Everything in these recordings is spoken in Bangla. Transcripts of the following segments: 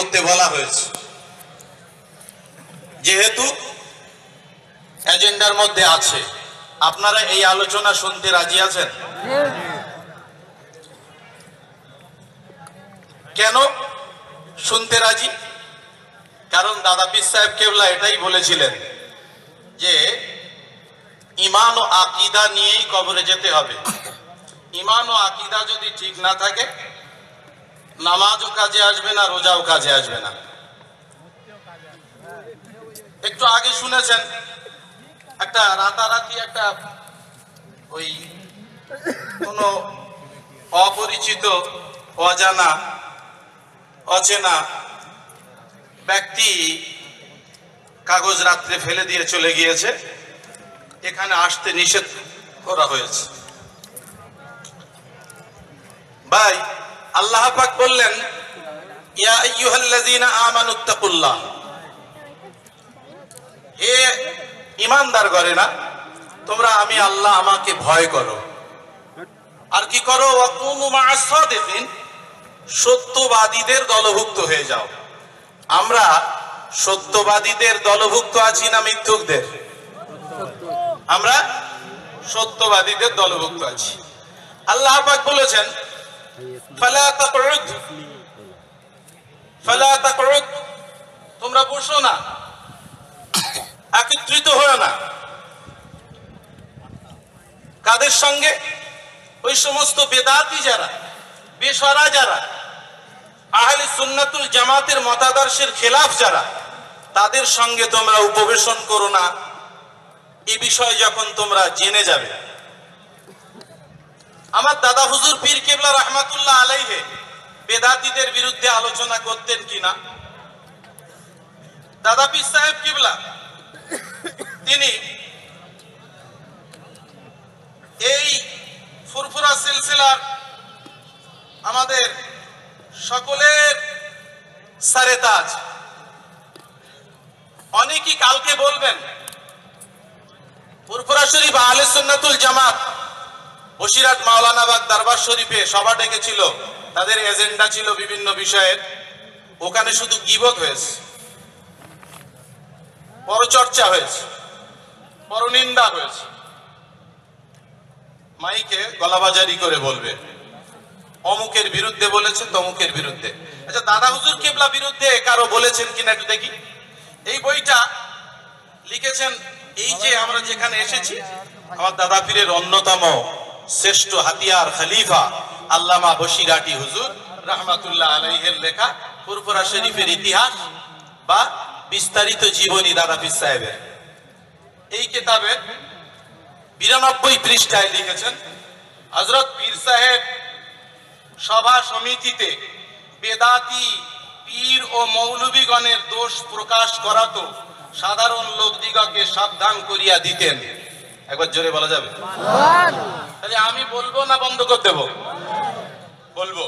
করতে বলা হয়েছে, যেহেতু এজেন্ডার মধ্যে আছে। আপনারা এই আলোচনা শুনতে রাজি আছেন? কেন শুনতে রাজি? কারণ দাদা পীর সাহেব কেবলা এটাই বলেছিলেন যে ঈমান ও আকীদা নিয়েই কবরে যেতে হবে। ঈমান ও আকীদা যদি ঠিক না থাকে, নামাজও কাজে আসবে না, রোজাও কাজে আসবে না। একটু আগে শুনেছেন একটা রাতারাতি একটা ওই কোনো অপরিচিত, অজানা, অচেনা ব্যক্তি কাগজ রাত্রে ফেলে দিয়ে চলে গিয়েছে, এখানে আসতে নিষেধ করা হয়েছে। ভাই, আল্লাহ পাক বললেন, ইয়া আইয়ুহাল্লাযীনা আমানুত্তাকুল্লাহ, হে ঈমানদার গণেরা, তোমরা আমি আল্লাহ আমাকে ভয় করো। আর কি করো? ওয়াকুনু মা'আস সাদিকিন, সত্যবাদীদের দলভুক্ত হয়ে যাও। আমরা সত্যবাদীদের দলভুক্ত আছি না মিথ্যুকদের? আমরা সত্যবাদীদের দলভুক্ত আছি। আল্লাহ পাক বলেছেন, ফালা তাকউদ, তোমরা বসো না, একত্রিত হও না। কাদের সঙ্গে? ওই সমস্ত বেদাতি যারা, বেশরা যারা, আহলে সুন্নাতুল জামাতের মতাদর্শের খেলাফ যারা, তাদের সঙ্গে তোমরা উপবেশন করো না। এই বিষয় যখন তোমরা জেনে যাবে। আমার দাদা হুজুর পীর কেবলা রাহমাতুল্লাহ আলাইহি বেদাতীদের বিরুদ্ধে আলোচনা করতেন কিনা? দাদা পীর সাহেব কেবলা তিনি এই ফুরফুরা সিলসিলার আমাদের সকলের সারেতাজ। অনেকেই কালকে বলবেন ফুরফুরা শরীফ আহলে সুন্নাতুল জামাত বসিরহাট মাওলানাবাগ দরবার শরীফে সভা ডেকেছিল, তাদের এজেন্ডা ছিল বিভিন্ন বিষয়ের। ওখানে শুধু গীবত হয়েছে, পরচর্চা হয়েছে, পরনিন্দা হয়েছে। মাইকে গলাবাজারি করে বলবে অমুকের বিরুদ্ধে বলেছেন, তমুকের বিরুদ্ধে। আচ্ছা, দাদা হুজুর কেবলা বিরুদ্ধে কারো বলেছেন কিনা একটু দেখি। এই বইটা লিখেছেন, এই যে আমরা যেখানে এসেছি, আমার দাদা পীরের অন্যতম শ্রেষ্ঠ হাতিয়ার খলিফা আল্লামা বশিরহাটি হুজুর রাহমাতুল্লাহ আলাইহির লেখা ফুরফুরা শরীফের ইতিহাস বা বিস্তারিত জীবনী দাদা পীর সাহেবের। এই কিতাবের 92 পৃষ্ঠায় লিখেছেন, হযরত পীর সাহেব সভা সমিতিতে বেদাতি পীর ও মৌলবীগণের দোষ প্রকাশ করাতো সাধারণ লোকদিগকে সাবধান করিয়া দিতেন। একবার জোরে বলা যাবে? তাহলে আমি বলবো না বন্ধ করে দেব? বলবো।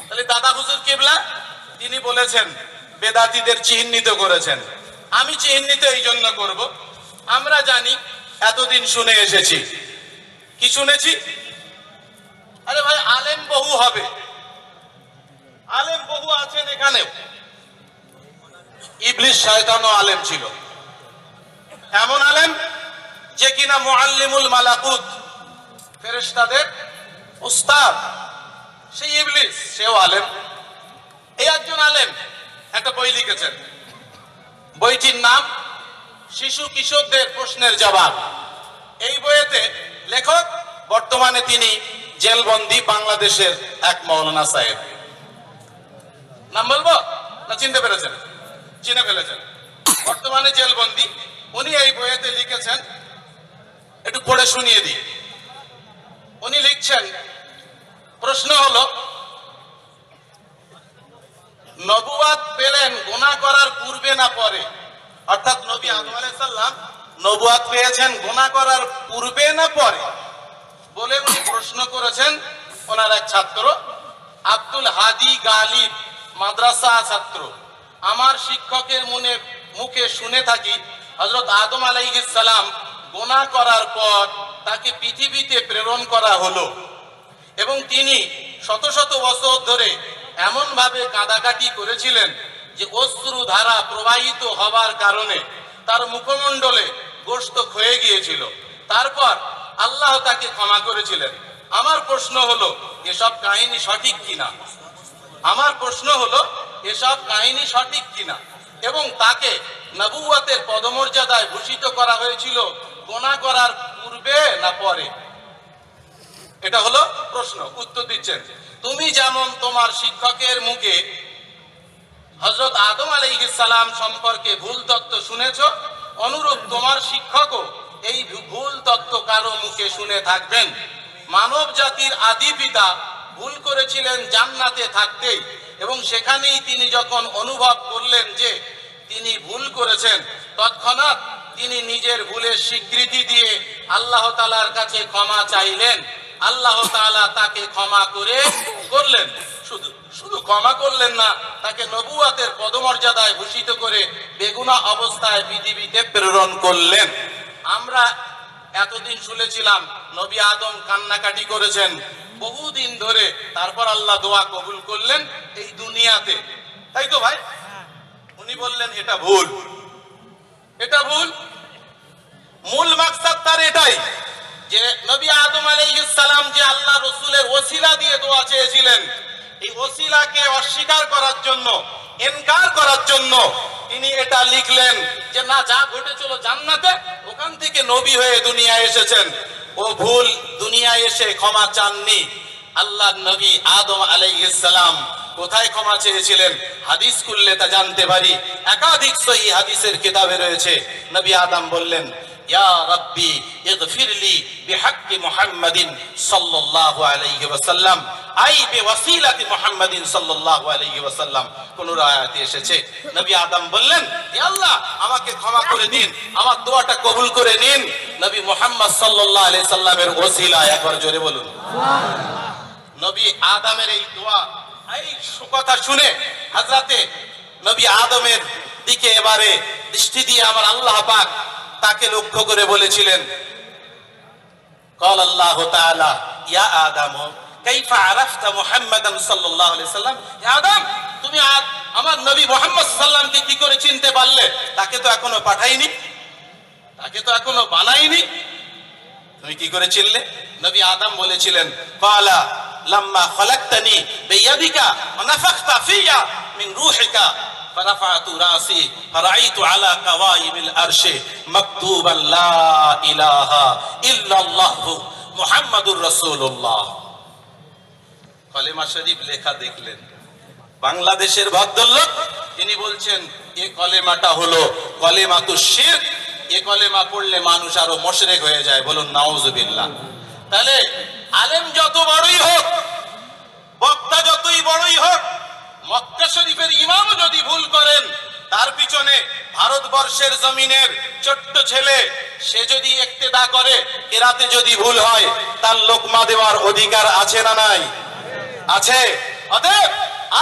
তাহলে দাদা হুজুর কেবলা তিনি বলেছেন, বেদাতীদের চিহ্নিত করেছেন। আমি চিহ্নিত এই জন্য করব, আমরা জানি, এতদিন শুনে এসেছি। কি শুনেছি? আরে ভাই, আলেম বহু হবে, আলেম বহু আছেন এখানে। ইবলিস শয়তানও আলেম ছিল, এমন আলেম যে কিনা মুআল্লিমুল মালাকুত, ফেরেশতাদের উস্তাদ, সেই ইবলিস, সেও আলেম। এই একজন আলেম একটা বই লিখেছেন, বইটির নাম শিশু কিশোরদের প্রশ্নের জবাব। এই বইয়েতে লেখক বর্তমানে তিনি জেলবন্দি বাংলাদেশের এক মাওলানা সাহেব। নাম বলবো না চিনতে পেরেছেন? চিনে ফেলেছেন। বর্তমানে জেলবন্দি। উনি এই বইয়েতে লিখেছেন, একটু পড়ে শুনিয়ে দিই। উনি লিখছেন, প্রশ্ন হলো, নবুয়াত পেলেন গুনাহ করার পূর্বে না পরে? অর্থাৎ নবী আদম আলাইহিস সালাম নবুয়াত পেয়েছেন গুনাহ করার পূর্বে না পরে বলে উনি প্রশ্ন করেছেন। ওনার এক ছাত্র আব্দুল হাদি গালিব, মাদ্রাসা ছাত্র, আমার শিক্ষকের মুখে শুনে থাকি হযরত আদম আলাইহিস সালাম গুনাহ করার পর তাকে পৃথিবীতে প্রেরণ করা হলো এবং তিনি শত শত বছর ধরে এমন ভাবে কাঁদাকাটি করেছিলেন যে অশ্রু ধারা প্রবাহিত হবার কারণে তার মুখমণ্ডলে গোশত ক্ষয়ে গিয়েছিল, তারপর আল্লাহ তাকে ক্ষমা করেছিলেন। আমার প্রশ্ন হলো এসব কাহিনী সঠিক কিনা? আমার প্রশ্ন হলো এসব কাহিনী সঠিক কিনা? এবং তাকে নবুয়তের পদমর্যাদায় ভূষিত করা হয়েছিল গুনাহ করার পূর্বে না পরে? এটা হলো প্রশ্ন। উত্তর দিচ্ছেন, তুমি যেমন তোমার শিক্ষকের মুখে হযরত আদম আলাইহিস সালাম সম্পর্কে ভুল তত্ত্ব শুনেছো, অনুরূপ তোমার শিক্ষকও এই ভুল তত্ত্ব কারো মুখে শুনে থাকবেন। মানব জাতির আদি পিতা ভুল করেছিলেন জান্নাতে থাকতেই, এবং সেখানেই তিনি যখন অনুভব করলেন যে তিনি ভুল করেছেন, তৎক্ষণাৎ তিনি নিজের ভুলের স্বীকৃতি দিয়ে আল্লাহ তাআলার কাছে ক্ষমা চাইলেন। আল্লাহ তাআলা তাকে ক্ষমা করলেন। শুধু ক্ষমা করলেন না, তাকে নবুয়তের পদমর্যাদায় ভূষিত করে বেগুনাহ অবস্থায় পৃথিবীতে প্রেরণ করলেন। আমরা এতদিন শুনেছিলাম নবী আদম কান্নাকাটি করেছেন বহুদিন ধরে, তারপর আল্লাহ দোয়া কবুল করলেন এই দুনিয়াতে, তাই তো ভাই? উনি বললেন এটা ভুল, এটা ভুল। মূল মাকসাদ তার এটাই যে নবী আদম আলাইহিস সালাম যে আল্লাহ রাসূলের ওসিলা দিয়ে দোয়া চেয়েছিলেন, এই ওসিলাকে অস্বীকার করার জন্য, ইনকার করার জন্য তিনি এটা লিখলেন যে না, যা ঘটেছিল জান্নাতে, ওখান থেকে নবী হয়ে দুনিয়ায় এসেছেন। ও ভুল দুনিয়ায় এসে ক্ষমা চাননি। আল্লাহর নবী আদম আলাইহিস সালাম কোথায় ক্ষমা চেয়েছিলেন? হাদিস খুললে তা জানতে পারি। একাধিক সহিহ হাদিসের কিতাবে রয়েছে। নবী আদম বললেন, ইয়া রাব্বি ইগফিরলি বিহাক্কি মুহাম্মাদিন সাল্লাল্লাহু আলাইহি ওয়াসাল্লাম, আই বিওয়াসিলাতি মুহাম্মাদিন সাল্লাল্লাহু আলাইহি ওয়াসাল্লাম। কোন আয়াতে এসেছে নবী আদম বললেন, হে আল্লাহ, আমাকে ক্ষমা করে দিন, আমার দোয়াটা কবুল করে নিন নবী মুহাম্মদ সাল্লাল্লাহু আলাইহি সাল্লামের ওসিলায়। একবার জোরে বলুন সুবহানাল্লাহ। নবী আদমের এই দোয়া, এই কথা শুনে হযরতে নবী আদমের দিকে এবারে দৃষ্টি দিয়ে আমার আল্লাহ পাক তাকে লক্ষ্য করে বলেছিলেন, قال الله تعالى يا آدم كيف عرفت محمدا صلى الله عليه وسلم। হে আদম, তুমি আমার নবী মুহাম্মদ সাল্লাল্লাহু আলাইহি সাল্লামকে কি করে চিনতে পারলে? তাকে তো এখনো পাঠাইনি, তাকে তো এখনো বানাইনি, তুমি কি করে চিনলে? নবী আদম বলেছিলেন, قال لما خلقتني بيدك ونفخت في من روحك فرفعت راسي فرأيت على قوائم العرش مكتوبا لا إله إلا الله محمد رسول الله। কলেমা শরীফ লেখা দেখলেন, বাংলাদেশের ভদ্রলোক, তিনি বলছেন এই কলেমাটা হলো কলেমাতুশ শিরক। এই কলেমা পড়লে মানুষ আরো মুশরিক হয়ে যায়। বলুন নাউজুবিল্লাহ। তাহলে আলেম যত বড়ই হোক, বক্তা যতই বড়ই হোক, মক্কা শরীফের ইমাম যদি ভুল করেন, তার পিছনে ভারতবর্ষের জমিনের ছোট্ট ছেলে সে যদি ইক্তেদা করে, কেরাতে যদি ভুল হয়, তার লোকমা দেওয়ার অধিকার আছে না নাই? আছে। অতএব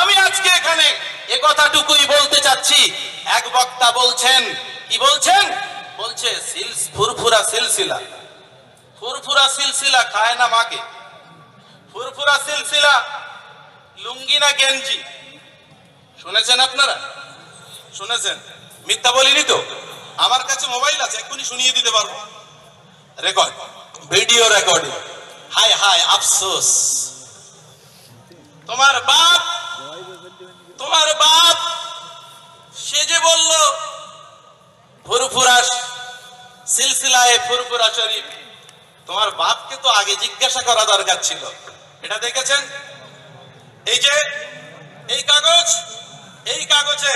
আমি আজকে এখানে এ কথাটুকুই বলতে চাচ্ছি। এক বক্তা বলছেন, কি বলছেন? বলছে ফুরফুরা সিলসিলা, ফুরফুরা সিলসিলা খায় না মাকে। ফুরফুরা সিলসিলা লুঙ্গি না গেঞ্জি? শুনেছেন আপনারা? শুনেছেন? মিথ্যা বলিনি তো? আমার কাছে মোবাইল আছে, এক্ষুনি শুনিয়ে দিতে পারবো, রেকর্ড, ভিডিও রেকর্ডিং। হায় হায় আফসোস, তোমার বাপ সে যে বলল ফুরফুরা সিলসিলায়ে ফুরফুরা শরীফ, তোমার বাপকে তো আগে জিজ্ঞাসা করা দরকার ছিল। এটা দেখেছেন? এই যে এই কাগজ, এই কাগজে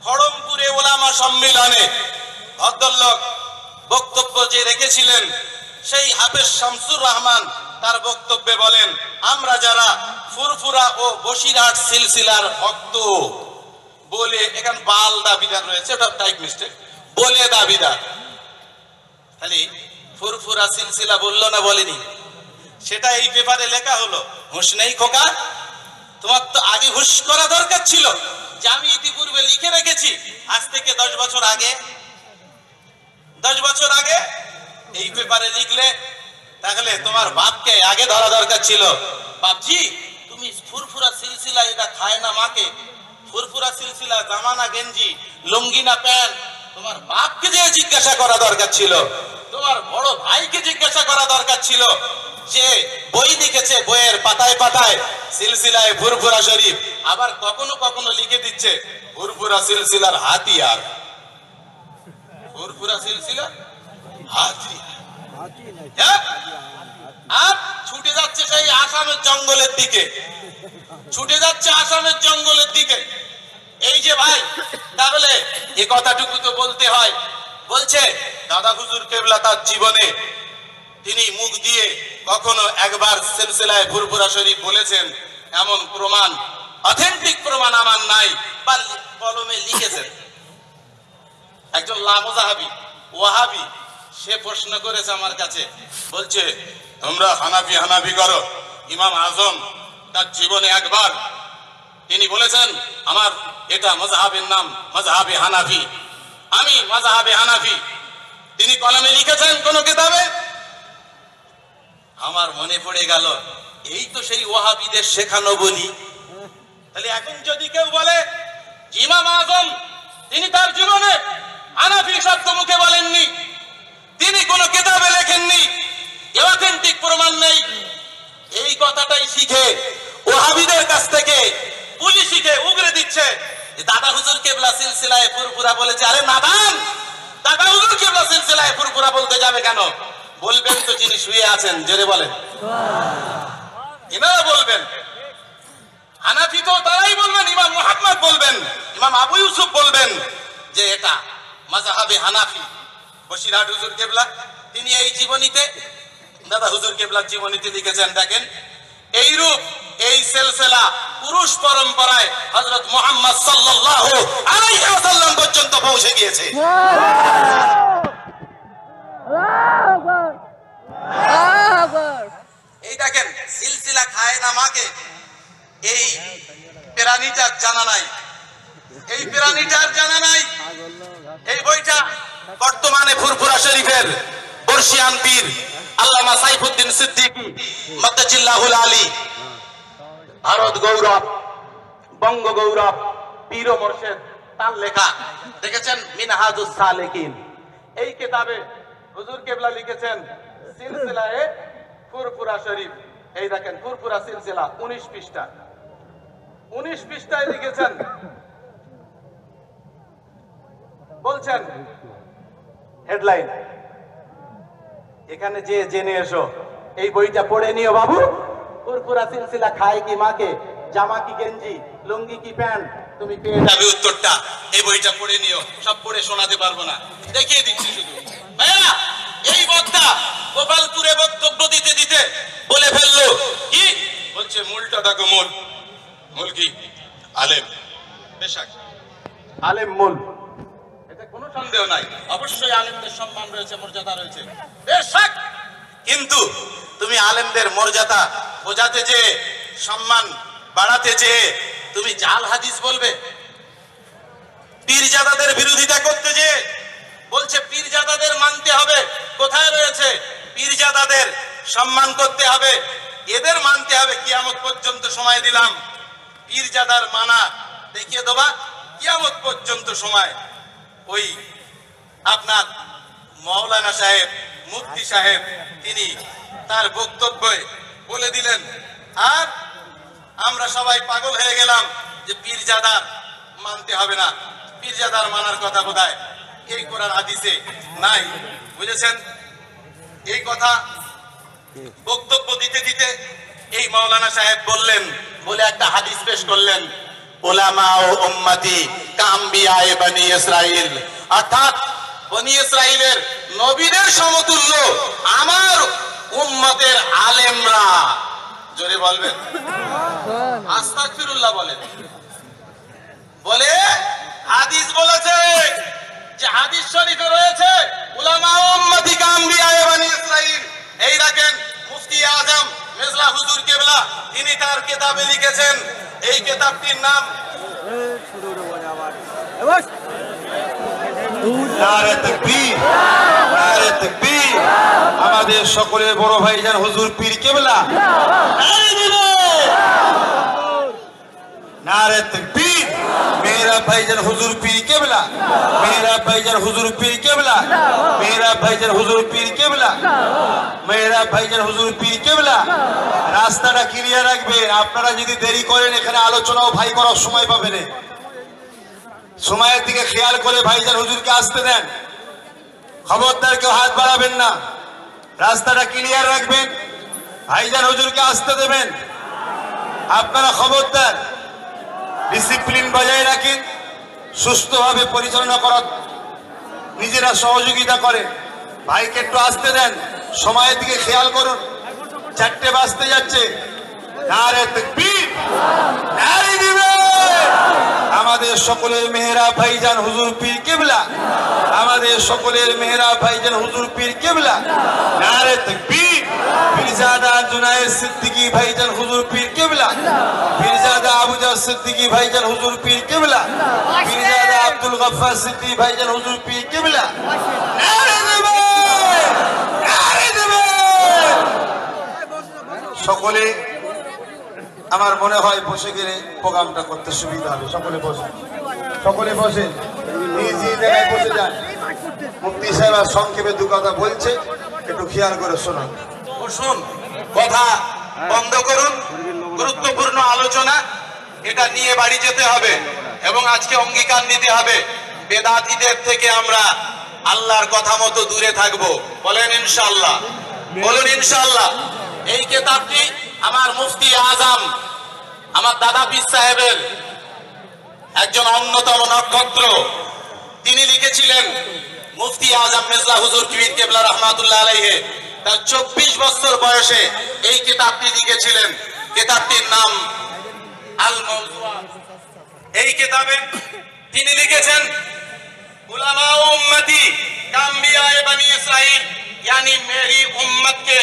খড়মপুরে ওলামা সম্মেলনে ভদ্রলোক বক্তব্য যে রেখেছিলেন, সেই হাফেজ শামসুর রহমান তার বক্তব্যে বলেন, আমরা যারা ফুরফুরা ও বসিরহাট সিলসিলার ভক্ত বলে, এখানে বাল দাবিদার রয়েছে, ওটা টাইপ মিস্টেক, বলে দাবিদার। তাহলে ফুরফুরা সিলসিলা বললো না বলেনি? সেটা এই পেপারে লেখা হলো। হুঁশ নেই খোকা? তোমার তো আগে হুঁশ করা দরকার ছিল যে আমি ইতিপূর্বে লিখে রেখেছি, আজ থেকে 10 বছর আগে, 10 বছর আগে এই পেপারে লিখলে, তাহলে তোমার বাপকে আগে ধরা দরকার ছিল। বাপজি, তুমি ফুরফুরা সিলসিলা এটা খায় না মাকে, ফুরফুরা সিলসিলা, জামানা গেঞ্জি, লুঙ্গি না প্যান্ট, তোমার বাপকে যে জিজ্ঞাসা করা দরকার ছিল, তোমার বড় ভাইকে জিজ্ঞাসা করা দরকার ছিল। যে বই লিখেছে, বইয়ের পাতায় পাতায় সিলসিলায় ফুরফুরা শরীফ, আবার কখনো কখনো লিখে দিচ্ছে ফুরফুরা সিলসিলার হাতিয়ার। ফুরফুরা সিলসিলা হাতিয়ার, আর ছুটে যাচ্ছে সেই আসামের জঙ্গলের দিকে, ছুটে যাচ্ছে আসামের জঙ্গলের দিকে। এই যে ভাই, তাহলে এই কথাটুকু তো বলতে হয়। বলছে দাদা হুজুর কেবলা তার জীবনে তিনি মুখ দিয়ে কখনো একবার সিলসিলায় ফুরফুরা শরীফ বলেছেন এমন প্রমাণ, অথেন্টিক প্রমাণ আমার নাই, বা কলমে লিখেছেন। একজন লামোজাহাবি ওয়াহাবি, সে প্রশ্ন করেছে আমার কাছে, বলছে তোমরা হানাফি হানাফি করো, ইমাম আজম তার জীবনে একবার তিনি বলেছেন আমার এটা মযহাবের নাম মযহাবে হানাফি, আমি মযহাবে হানাফি, তিনি কলমে লিখেছেন কোন কিতাবে? আমার মনে পড়ে গেল এই তো সেই ওয়াহাবিদের শেখানো বলি। তাহলে এখন যদি কেউ বলে ইমাম আজম তিনি তার জীবনে হানাফি শব্দ মুখে বলেননি, তিনি কোন কিতাবে লেখেননি, অথেন্টিক প্রমাণ নেই, এই কথাটাই শিখে ওয়াহাবিদের কাছ থেকে পুলিশ শিখে উগরে দিচ্ছে দাদা হুজুর কেবলা সিলসিলায় ফুরফুরা বলেছে। আরে নাদান, দাদা হুজুর কেবলা সিলসিলায় ফুরফুরা বলতে যাবে কেন? বলবেন তো যিনি শুয়ে আছেন, জোরে বলেন, ইনারা বলবেন। হানাফি তো তারাই বলবেন, ইমাম মুহাম্মদ বলবেন, ইমাম আবু ইউসুফ বলবেন যে এটা মাযহাবে হানাফি। বশিরহাট হুজুর কেবলা তিনি এই জীবনীতে, দাদা হুজুর কেবলার জীবনীতে লিখেছেন, দেখেন এইরূপ এই সিলসিলা পুরুষ পরম্পরায় হযরত মুহাম্মদ সাল্লাল্লাহু আলাইহি ওয়াসাল্লাম পর্যন্ত পৌঁছে গিয়েছে। এই দেখেন সিলসিলা খায় না মাকে, এই প্রাণীটার জানা নাই, এই প্রাণীটার জানা নাই। এই বইটা বর্তমানে ফুরফুরা শরীফের বর্ষিয়ান পীর আল্লামা সাইফুদ্দিন সিদ্দিকী মাদ্দাজিল্লাহুল আলী, ভারত গৌরব, বঙ্গ গৌরব, পীর ও মুর্শিদ, তার লেখা, দেখেছেন মিনহাজুস সালিকিন। এই কিতাবে হুজুর কেবলা লিখেছেন সিলসিলায়ে ফুরফুরা শরীফ। এই দেখেন ফুরফুরা সিলসিলা 19 পৃষ্ঠা, 19 পৃষ্ঠায় লিখেছেন, বলছেন হেডলাইন, এখানে যে জেনে এসো, এই বইটা পড়ে নিও বাবু। ফুরফুরা সিলসিলা খায় কি মাকে, জামা কি গেঞ্জি, লুঙ্গি কি প্যান্ট, তুমি পেয়ে যাবে উত্তরটা। এই বইটা পড়ে নিও, সব পড়ে শোনাতে পারবো না, দেখিয়ে দিচ্ছি শুধু। ভাইয়া, এই বক্তা গোপালপুরে বক্তব্য দিতে দিতে বলে ফেললো কি, বলছে মূলটা দেখো, মূল, মূল কি? আলেম, বেশক আলেম মূল, এতে কোনো সন্দেহ নাই, অবশ্যই আলেমদের সম্মান রয়েছে, মর্যাদা রয়েছে, বেশক। কিন্তু তুমি আলেমদের মর্যাদা বোঝাতে যে, সম্মান বাড়াতে যে তুমি জাল হাদিস বলবে, পীরজাদাদের বিরোধিতা করতে যে বলছে পীরজাদাদের মানতে হবে, কোথায় রয়েছে? পীরজাদাদের সম্মান করতে হবে, এদের মানতে হবে, কিয়ামত পর্যন্ত সময় দিলাম, পীরজাদার মানা দেখিয়ে দেবা কিয়ামত পর্যন্ত সময়। ওই আপনার মাওলানা সাহেব, মুফতি সাহেব, তিনি তার বক্তব্যে বলে দিলেন, আর আমরা সবাই পাগল হয়ে গেলাম যে পীরজাদার মানতে হবে না, পীরজাদার মানার কথা বোধহয় এই কোরআন হাদিসে নাই, বুঝেছেন? এই কথা বক্তব্য দিতে দিতে এই মাওলানা সাহেব বললেন, বলে একটা হাদিস পেশ করলেন, উলামা ও উম্মতি কাম্বিয়ায়ে বনি ইসরাইল, অর্থাৎ বনি ইসরাইলের নবীদের সমতুল্য আমার উম্মতের আলেমরা। জোরে বলবেন, আস্তাগফিরুল্লাহ বলেন। বলে হাদিস বলেছে যে হাদিস শরীফে রয়েছে উলামা ও উম্মতি কাম্বিয়ায়ে বনি ইসরাইল। এই দেখেন মুফতি আজম মির্জা হুজুর কেবলা, তিনি তার কিতাবে লিখেছেন, এই কিতাবটির নাম নারে তাকবীর, নারে তাকবীর। আমাদের সকলের বড় ভাইজান হুজুর পীর কেবলা, নারে তাকবীর। मेहराब भाईजान हुजूर पीर केबला, मेहराब भाईजान हुजूर पीर केबला, मेहराब भाईजान हुजूर पीर केबला, मेहराब भाईजान हुजूर पीर केबला। রাস্তাটা ক্লিয়ার রাখবেন। আপনারা যদি দেরি করেন এখানে আলোচনাও ভাই করার সময় পাবেন। সময়ের দিকে খেয়াল করে ভাইজান হুজুরকে আসতে দেন। খবরদার কেউ হাত বাড়াবেন না। রাস্তাটা ক্লিয়ার রাখবেন, ভাইজান হুজুরকে আসতে দেবেন। আপনারা খবরদার ডিসিপ্লিন বজায় রাখেন, সুস্থভাবে পরিচালনা করার নিজেরা সহযোগিতা করেন। ভাইকে একটু আসতে দেন, সময়ের দিকে খেয়াল করুন। 4টে বাজতে যাচ্ছে। নারে তাকবীর, নারে দিবেন। আমাদের সকলের মেহরাব ভাইজান হুজুর পীর কেবলা, আমাদের সকলের মেহরাব ভাইজান হুজুর পীর কেবলা। নারে তাকবীর। পীরজাদা জুনায়েদ সিদ্দিকী ভাইজান হুজুর পীর কেবলা, পীরজাদা আবুজার সিদ্দিকী ভাইজান হুজুর পীর কেবলা, পীরজাদা আব্দুল গফফার সিদ্দিকী ভাইজান হুজুর পীর কেবলা। নারে দিবেন, নারে দিবেন। সকলে আমার মনে হয় বসে গেলে প্রোগ্রামটা করতে সুবিধা হবে। সকলে বসে, সকলে বসে, নিজ নিজ জায়গায় বসে যান। মুফতি সাহেব সংক্ষেপে দু কথা বলছে, একটু খেয়াল করে শোনান। বসুন, কথা বন্ধ করুন। গুরুত্বপূর্ণ আলোচনা, এটা নিয়ে বাড়ি যেতে হবে এবং আজকে অঙ্গীকার নিতে হবে বেদাতীদের থেকে আমরা আল্লাহর কথা মতো দূরে থাকবো। বলেন ইনশাআল্লাহ, বলুন ইনশাআল্লাহ। এই কিতাবটি আমার মুফতি আজম, আমার দাদা পীর সাহেবের একজন অন্যতম নক্ষত্র, তিনি লিখেছিলেন। মুফতি আজম মির্জা হুজুর পীর কেবলা রহমাতুল্লাহ আলাইহি তার 24 বছর বয়সে এই কিতাবটি লিখেছিলেন। কিতাবটির নাম আল মাওজুআত। এই কিতাবে তিনি লিখেছেন উলামা উম্মতি কাম্বিয়ায়ে বনি ইসরাইল, यानी मेरी उम्मत के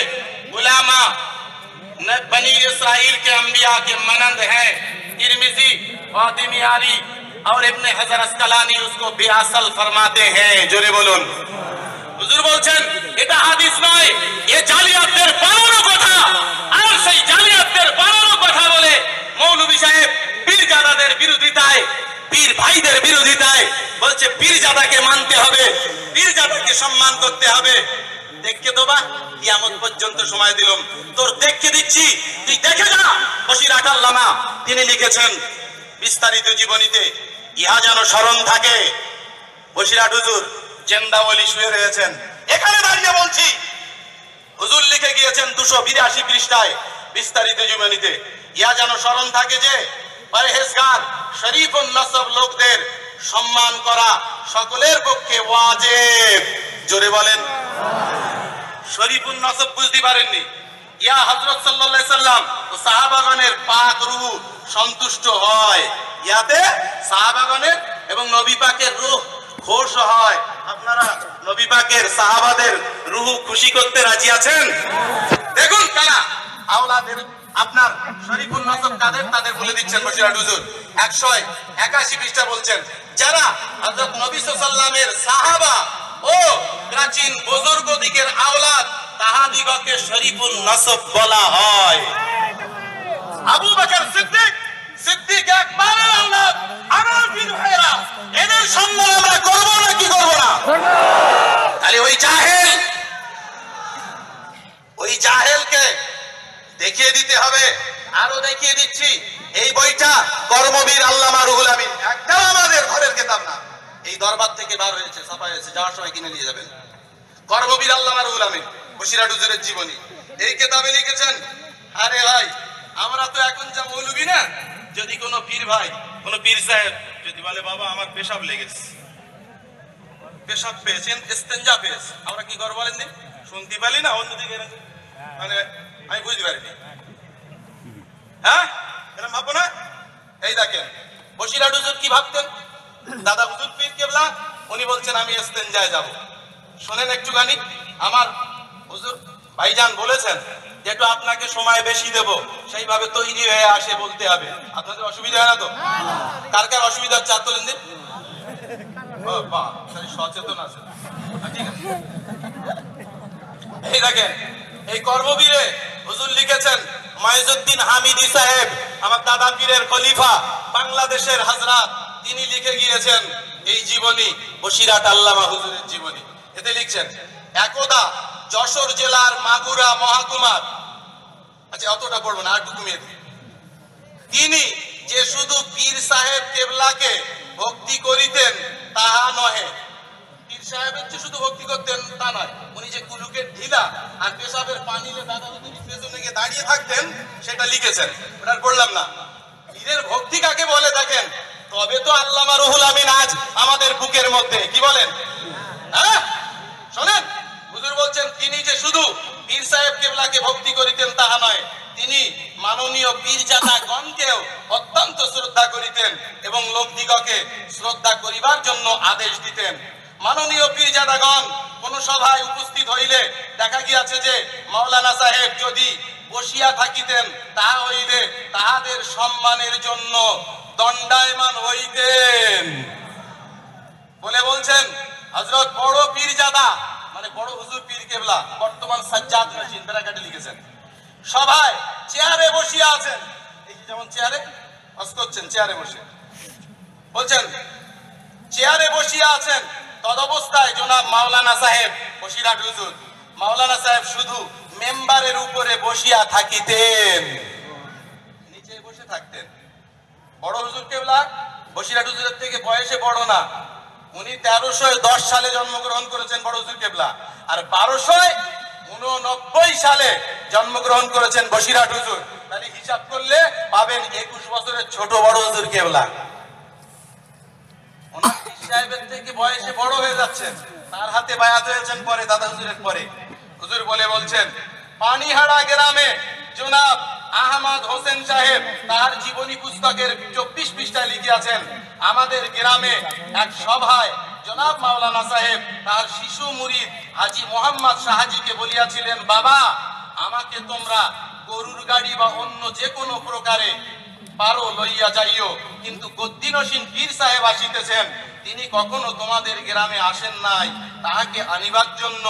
उलामा बनी इसराइल के अंबिया के मानंद हैं। तिरमिजी, फातिमियारी और इब्ने हजर अस्कलानी उसको बेअसल फरमाते हैं। जोरे बोलुन। হুজুর বলছেন এটা হাদিস নয়, এ জালিয়াতদের বানানো কথা। আর সেই জালিয়াতদের বানানো কথা বলে মৌলভী সাহেব পীরজাদাদের বিরোধিতায়, পীর ভাইদের বিরোধিতায় বলছে পীরজাদাকে মানতে হবে, পীরজাদাকে সম্মান করতে হবে। দেখকে দেবা, কিয়ামত পর্যন্ত সময় দিলাম, তোর দেখকে দিচ্ছি, তুই দেখে যা। বশিরাত আল্লামা তিনি লিখেছেন বিস্তারিত জীবনীতে, ইহা যেন স্মরণ থাকে। বশিরাট হুজুর জেন্দাওয়ালি শুয়ে রয়েছেন, এখানে দাঁড়িয়ে বলছি। হুজুর লিখে গিয়েছেন 282 পৃষ্ঠায় বিস্তারিত জীবনীতে, ইহা যেন স্মরণ থাকে যে পরহেজগার শরীফুন নসব লোকদের সম্মান করা সকলের পক্ষে ওয়াজিব। জোরে বলেন। শরীফুন নসব বুঝতে পারেননি? ইয়া হযরত সাল্লাল্লাহু আলাইহি সাল্লাম ও সাহাবাগণের পাক রূহ সন্তুষ্ট হয়, ইয়াতে সাহাবাগণের এবং নবী পাকের রূহ খুশ হয়। আপনারা নবী পাকের সাহাবাদের রূহ খুশি করতে রাজি আছেন? দেখুন কারা আওলাদের আপনার শরীফুন নসব কাদের, তাদের বলে দিচ্ছেন বশিরাট হুজুর 181 পৃষ্ঠা বলছেন, যারা হযরত নবী সাল্লাল্লাহু আলাইহি সাল্লামের সাহাবা ও প্রাচীন বুজুর্গ দিকের আওলাদ, তাহাদিগকে শরীফুন নসব বলা হয়। আবু বকর সিদ্দিক, সিদ্দিক আকবরের আওলাদ, আমার পীর ভাইরা, এদের সম্মান আমরা করব না কি করব না? তাহলে ওই জাহেলকে দেখিয়ে দিতে হবে। আরো দেখিয়ে দিচ্ছি, এই বইটা কর্মবীর আল্লামা রুহুল আমিন, একটাও আমাদের ঘরের কিতাব না, এই দরবার থেকে বার হয়েছে, ছাপা হয়েছে, যাওয়ার সময় কিনে নিয়ে যাবেন। কর্মবীর আল্লামা রুহুল আমিন, বশিরাট হুজুরের জীবনী। এই কিতাবে লিখেছেন, আরে ভাই আমরা তো এখন যা মৌলবী না, যদি কোনো পীর ভাই, কোনো পীর সাহেব যদি বলে বাবা আমার পেশাব লেগেছে, পেশাব পেয়েছেন, ইস্তেঞ্জা পেয়েছে, আমরা কি করব বলেন? শুনতে পারি না অন্যদিকে, মানে আমি বুঝতে পারিনি। হ্যাঁ এরকম ভাববো না? এই দেখেন বশিরাট হুজুর কি ভাবতেন, দাদা হুজুর পীর কেবলা উনি বলছেন আমি ইস্তেঞ্জায় যাব। শোনেন একটুখানি, আমার হুজুর ভাইজান বলেছেন যেহেতু আপনাকে সময় বেশি দেব, সেইভাবে তৈরি হয়ে আসে বলতে হবে। আপনাদের অসুবিধা হয় না তো? কার কার অসুবিধা হচ্ছে হাত তোলেন দিন। সচেতন আছে, ঠিক আছে। এই দেখেন এই কর্মবীরে হুজুর লিখেছেন, মাইজউদ্দিন হামিদি সাহেব আমার দাদা পীরের খলিফা, বাংলাদেশের হযরত তিনি লিখে গিয়েছেন এই জীবনী বসিরহাট আল্লামা হুজুরের জীবনী। এতে লিখছেন, একদা যশোর জেলার মাগুরা মহকুমার, আচ্ছা অতটা পড়বো না, আরেকটু কমিয়ে দিই। তিনি যে শুধু পীর সাহেব কেবলাকে ভক্তি করিতেন তাহা নহে, পীর সাহেবের যে শুধু ভক্তি করতেন তা নয়, উনি যে কুলুকের ঢিলা আর পেশাবের পানিলে দাদা হুজুরের পেছনে গিয়ে দাঁড়িয়ে থাকতেন সেটা লিখেছেন, ওটা আর পড়লাম না। পীরের ভক্তি কাকে বলে দেখেন, তবে তো আল্লামা রুহুল আমিন আজ আমাদের বুকের মধ্যে, কি বলেন? হ্যাঁ শোনেন, হুজুর বলছেন তিনি যে শুধু পীর সাহেব কেবলাকে ভক্তি করিতেন তাহা নয়, তিনি মাননীয় পীরজাদা গণকেও অত্যন্ত শ্রদ্ধা করিতেন এবং লোকদিগকে শ্রদ্ধা করিবার জন্য আদেশ দিতেন। মাননীয় পীরজাদাগণ কোন সভায় উপস্থিত হইলে দেখা গিয়াছে যে মাওলানা সাহেব যদি বসিয়া থাকিতেন তাহা হইলে তাহাদের সম্মানের জন্য দণ্ডায়মান হইতেন বলে বলছেন হযরত বড় পীরজাদা, মানে বড় হুজুর পীর কেবলা, বর্তমান সাজ্জাদ নসিন ব্র্যাকেটে লিখেছেন, সভায় চেয়ারে বসিয়া আছেন, এই যে যেমন চেয়ারে হজ করছেন, চেয়ারে বসে বলছেন চেয়ারে বসিয়া আছেন, তদবস্থায় জনাব মাওলানা সাহেব বসিরহাট হুজুর, মাওলানা সাহেব শুধু মেম্বারের উপরে বসিয়া থাকিতেন, নিচে বসে থাকতেন। বড় হুজুর কেবলা বসিরহাট হুজুরের থেকে বয়সে বড় না, উনি 1310 সালে জন্মগ্রহণ করেছেন বড় হুজুর কেবলা, আর 1289 সালে জন্মগ্রহণ করেছেন বসিরহাট হুজুর। তাহলে হিসাব করলে পাবেন 21 বছরের ছোট বড় হুজুর কেবলা। ওনার পীর সাহেবের থেকে বয়সে বড় হয়ে যাচ্ছেন, তার হাতে বায়াত হয়েছেন পরে দাদা হুজুরের পরে। হুজুর বলে বলছেন, পানিহাড়া গ্রামে জনাব আহমদ হোসেন সাহেব তার জীবনী পুস্তকের 24 পৃষ্ঠায় লিখিয়াছেন, আমাদের গ্রামে এক সভায় জনাব মাওলানা সাহেব তার শিশু মুরিদ হাজী মোহাম্মদ শাহাজিকে বলিয়াছিলেন, বাবা আমাকে তোমরা গরুর গাড়ি বা অন্য যে কোনো প্রকারে পারো লইয়া যাইও, কিন্তু গদ্দিনসীন পীর সাহেব আসিতেছেন, তিনি কখনো তোমাদের গ্রামে আসেন নাই, তাহাকে আনিবার জন্য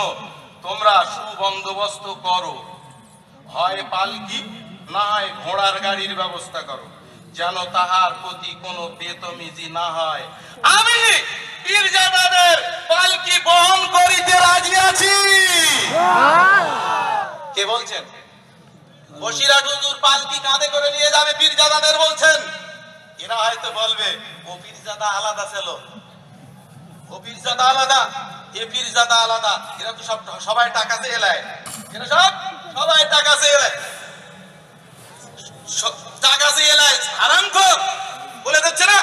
তোমরা সুবন্দোবস্ত করো, হয় পালকি না হয় ঘোড়ার গাড়ির ব্যবস্থা করো, যেন তাহার প্রতি কোনো বেতমিজি না হয়। আমি পীরজাদাদের পালকি বহন করিতে রাজি আছি। কে বলছেন? বসিরহাট হুজুর পালকি কাঁধে করে নিয়ে যাবে পীরজাদাদের বলছেন। এরা হয়তো বলবে ও পীরজাদা আলাদা ছিল, ও পীরজাদা আলাদা, এ পীরজাদা আলাদা, এরা তো সব সবাই টাকা চেয়ে এলায়, এরা সবাই টাকা চেয়ে এলায়, টাকা চেয়ে এলায় হারামখোর বলে দিচ্ছে না,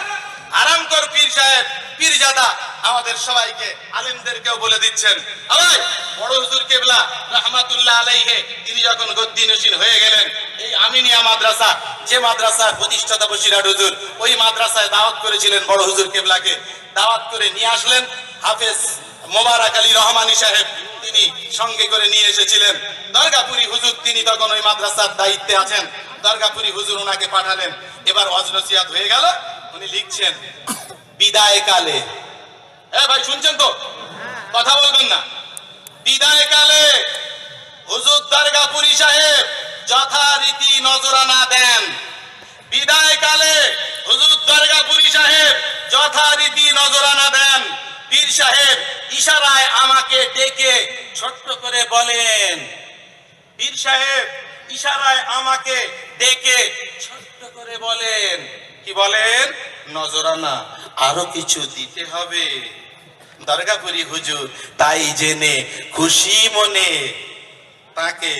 হারামখোর পীর সাহেব পীরজাদা আমাদের সবাইকে আলেমদেরকেও বলে দিচ্ছেন। আবার বড় হুজুর কেবলা রাহমাতুল্লাহ আলাইহি তিনি যখন গদ্দিনসীন হয়ে গেলেন, এই আমিনিয়া মাদ্রাসা, যে মাদ্রাসার প্রতিষ্ঠাতা বসিরহাট হুজুর, ওই মাদ্রাসায় দাওয়াত করেছিলেন বড় হুজুর কেবলাকে, দাওয়াত করে নিয়ে আসলেন হাফেজ মোবারক আলী রহমানী সাহেব, তিনি সঙ্গে করে নিয়ে এসেছিলেন। দরগাপুরি হুজুর তিনি তখন ওই মাদ্রাসার দায়িত্বে আছেন, দরগাপুরি হুজুর ওনাকে পাঠালেন। এবার ওয়াজ নসিহত হয়ে গেল, উনি লিখছেন, বিদায় কালে, ভাই শুনছেন তো, কথা বলবেন না, বিদায় কালে হুজুর দরগাপুরি সাহেব যথারীতি নজরানা দেন, বিদায় কালে হুজুর দরগাপুরি সাহেব যথারীতি নজরানা দেন। পীর সাহেব ইশারায় আমাকে ডেকে ছোট্ট করে বলেন, পীর সাহেব ইশারায় আমাকে ডেকে ছোট্ট করে বলেন, কি বলেন? নজরানা আরো কিছু দিতে হবে। দরগাপুরি হুজুর তাই জেনে খুশি মনে তাকে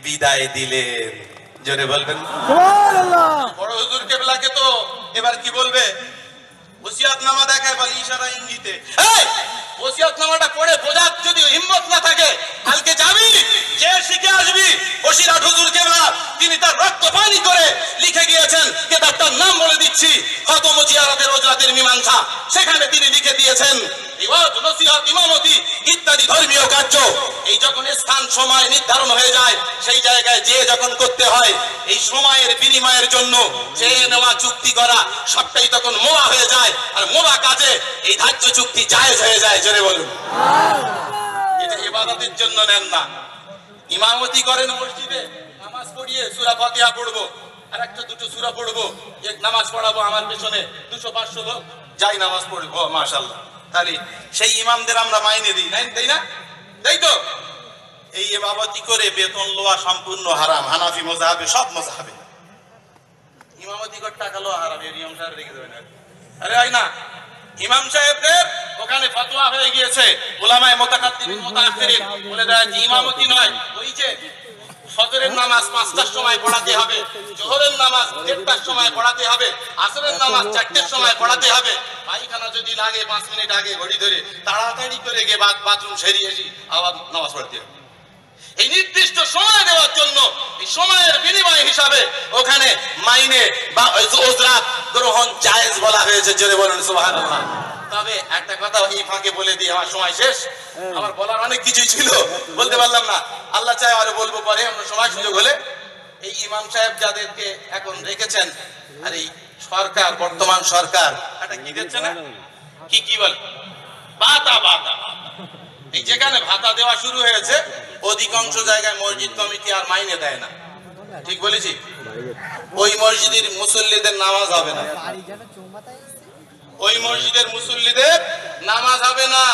বিদায় দিলেন। জোরে বলবেন সুবহানাল্লাহ। বড় হুজুর কেবলাকে তো এবার কি বলবে? ওসিয়াতনামা দেখায় বলে ইশারা ইঙ্গিতে, এই ওসিয়াতনামাটা পড়ে বোঝার যদি হিম্মত না থাকে, কালকে যাবি যে শিখে আসবি। বসিরহাট হুজুর কেবলা তিনি তার রক্ত পানি করে লিখে গিয়েছেন, কেতাবটার নাম বলে দিচ্ছি, খতম জিয়ারতের ওজরাতের মীমাংসা, সেখানে তিনি লিখে দিয়েছেন ওয়াজ নসিহত ইমামতি ইত্যাদি ধর্মীয় কার্য এই যখন স্থান সময় নির্ধারণ হয়ে যায়, সেই জায়গায় যে যখন করতে হয়, এই সময়ের বিনিময়ের জন্য চেয়ে নেওয়া চুক্তি করা সবটাই তখন মোয়া হয়ে যায়, আর মোয়া কাজে এই ধার্য চুক্তি জায়েজ হয়ে যায়। জোরে বলুন। এটা ইবাদতের জন্য নেন না, ইমামতি করেন মসজিদে, নামাজ পড়িয়ে সূরা ফাতিহা পড়বো আর একটা দুটো সূরা পড়বো, এক নামাজ পড়াবো আমার পেছনে 200-500 লোক, যাই নামাজ পড়বো, মাশাআল্লাহ। তাহলে সেই ইমামদের আমরা মাইনে দিই, তাই না? তাই তো? এই ইমামতি করে বেতন লওয়া সম্পূর্ণ হারাম, হানাফি মাযহাবে, সব মাযহাবে। ইমামতি করে টাকা লওয়া হারাম, এই নিয়ম সাহেব রেখে দেবেন। আরে হয় না, ইমাম সাহেবদের ওখানে ফতোয়া হয়ে গিয়েছে, উলামায়ে মুতাকাদ্দিমিন মুতাআখিরিন বলে দেয় যে ইমামতি নয়, ওই যে ফজরের নামাজ 5টার সময় পড়াতে হবে, জোহরের নামাজ 1:30টার সময় পড়াতে হবে, আসরের নামাজ 4টার সময় পড়াতে হবে। পায়খানা যদি লাগে 5 মিনিট আগে ঘড়ি ধরে তাড়াতাড়ি করে গিয়ে বাথরুম সেরে এসে আবার নামাজ পড়তে হবে। এই নির্দিষ্ট সময় দেওয়ার জন্য এই সময়ের বিনিময় হিসাবে ওখানে মাইনে বা ওজরাত গ্রহণ জায়েজ বলা হয়েছে। জোরে বলুন সুবহানাল্লাহ। তবে একটা কথা এই ফাঁকে বলে দিই, আমার সময় শেষ। আমার বলার অনেক কিছুই ছিল, বলতে পারলাম না। আল্লাহ চায় আরো বলবো পরে, আমরা সময় সুযোগ হলে। এই ইমাম সাহেব যাদেরকে এখন রেখেছেন, আর এই সরকার, বর্তমান সরকার এটা কি দিচ্ছে না, কি বলে, ভাতা। এই যেখানে ভাতা দেওয়া শুরু হয়েছে, অধিকাংশ জায়গায় মসজিদ কমিটি আর মাইনে দেয় না। ঠিক বলেছি? ওই মসজিদের মুসল্লিদের নামাজ হবে না, ওই মসজিদের মুসল্লিদের নামাজ হবে না।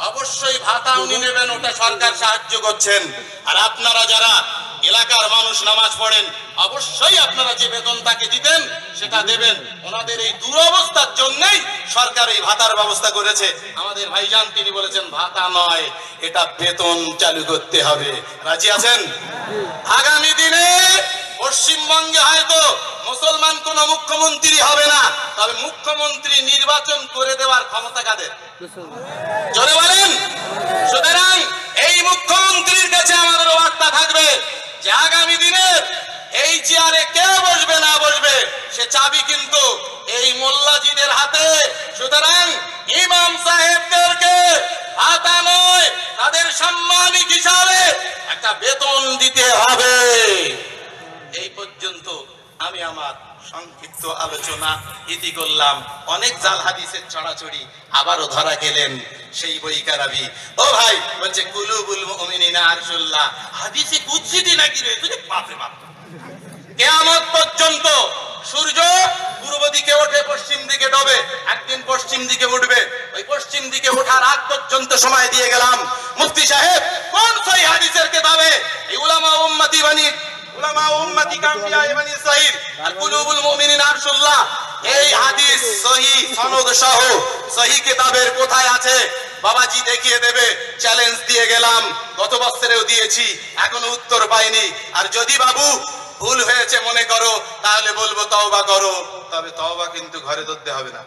অবশ্যই ভাতা উনি নেবেন, ওটা সরকার সাহায্য করছেন। আর আপনারা যারা এলাকার মানুষ নামাজ পড়েন, অবশ্যই আপনারা যে বেতন তাকে দিতেন সেটা দেবেন। ওনাদের এই দুরবস্থার জন্যই সরকার এই ভাতার ব্যবস্থা করেছে। আমাদের ভাইজান তিনি বলেছেন ভাতা নয়, এটা বেতন চালু করতে হবে। রাজি আছেন? আগামী দিনে পশ্চিমবঙ্গে হয়তো মুসলমান কোন মুখ্যমন্ত্রী হবে না, তবে মুখ্যমন্ত্রী নির্বাচন করে দেওয়ার ক্ষমতা কাদের? জোরে বলেন। সুতরাং এই মুখ্যমন্ত্রীর কাছে আমাদের বার্তা থাকবে যে আগামী দিনে এই চেয়ারে কে বসবে না বসবে সে চাবি কিন্তু এই মোল্লাজিদের হাতে। সুতরাং ইমাম সাহেবদেরকে ভাতা নয়, তাদের সাম্মানিক হিসাবে একটা বেতন দিতে হবে। এই পর্যন্ত আমি আমার সংক্ষিপ্ত আলোচনা ইতি করলাম। অনেক জাল হাদিসের ছড়াছড়ি আবারও ধরা গেলেন সেই বইকারাবি। ও ভাই বলছে কুলুবুল মুমিনিনা আরশুল্লাহ, হাদিসে কুদসিটি নাকি রয়েছে? বাপ রে বাপ। কিয়ামত পর্যন্ত সূর্য পূর্ব দিকে ওঠে, পশ্চিম দিকে ডোবে, একদিন পশ্চিম দিকে উঠবে। ওই পশ্চিম দিকে ওঠার আগ পর্যন্ত সময় দিয়ে গেলাম। মুফতি সাহেব কোন সহিহ হাদিসের কিতাবে এই উলামা উম্মতি বানি উলামা উম্মতি কামিয়া ইবনে সাহির আর কুলুবুল মুমিনিন আরশুল্লাহ, এই হাদিস সহিহ সনদ সহ সহিহ কিতাবের কোথায় আছে? বাবাজি দেখিয়ে দেবে। চ্যালেঞ্জ দিয়ে গেলাম, গত বছরেও দিয়েছি, এখনো উত্তর পাইনি। আর যদি বাবু ভুল হয়েছে মনে করো, তাহলে বলবো তওবা করো, তবে তওবা কিন্তু ঘরে ধরতে হবে না।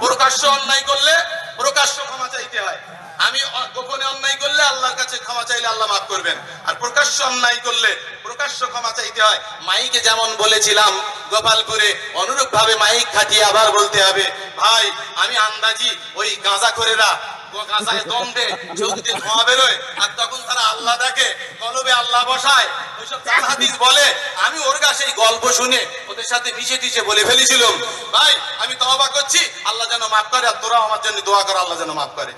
প্রকাশ্য অন্যায় করলে প্রকাশ্য ক্ষমা চাইতে হয়। আমি গোপনে অন্যায় করলে আল্লাহর কাছে ক্ষমা চাইলে আল্লাহ মাফ করবেন, আর প্রকাশ্য অন্যায় করলে প্রকাশ্য ক্ষমা চাইতে হয়। মাইকে যেমন বলেছিলাম গোপালপুরে, অনুরূপ ভাবে মাইক খাটিয়ে আবার বলতে হবে, ভাই আমি আন্দাজি ওই গাঁজাখোরেরা গাঁজায় দম দেয়, চোখ দিয়ে ধোঁয়া বেরোয়, আর তখন তারা আল্লাহ ডাকে, কলবে আল্লাহ বসায়, ওইসব জাল হাদিস বলে। আমি ওর কাছে এই গল্প শুনে ওদের সাথে মিশে টিশে বলে ফেলেছিলাম, ভাই আমি তওবা করছি, আল্লাহ যেন মাফ করে, আর তোরা আমার জন্য দোয়া কর, আল্লাহ যেন মাফ করে।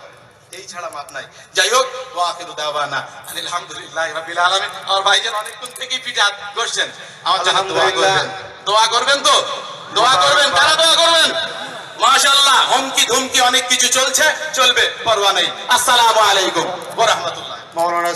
এই ছাড়া মাপ নাই। যাই হোক, ওয়া আখিরু দাওয়ানা আলহামদুলিল্লাহি রাব্বিল আলামিন। আর ভাইজান অনেকক্ষণ থেকেই পিঠে হাত করছেন, আমার জন্য দোয়া করবেন। দোয়া করবেন তো? দোয়া করবেন। কারা দোয়া করবেন? মাশাআল্লাহ। হুমকি ধুমকি অনেক কিছু চলছে, চলবে, পরোয়া নেই। আসসালামু আলাইকুম ওয়া রাহমাতুল্লাহ। মাওলানা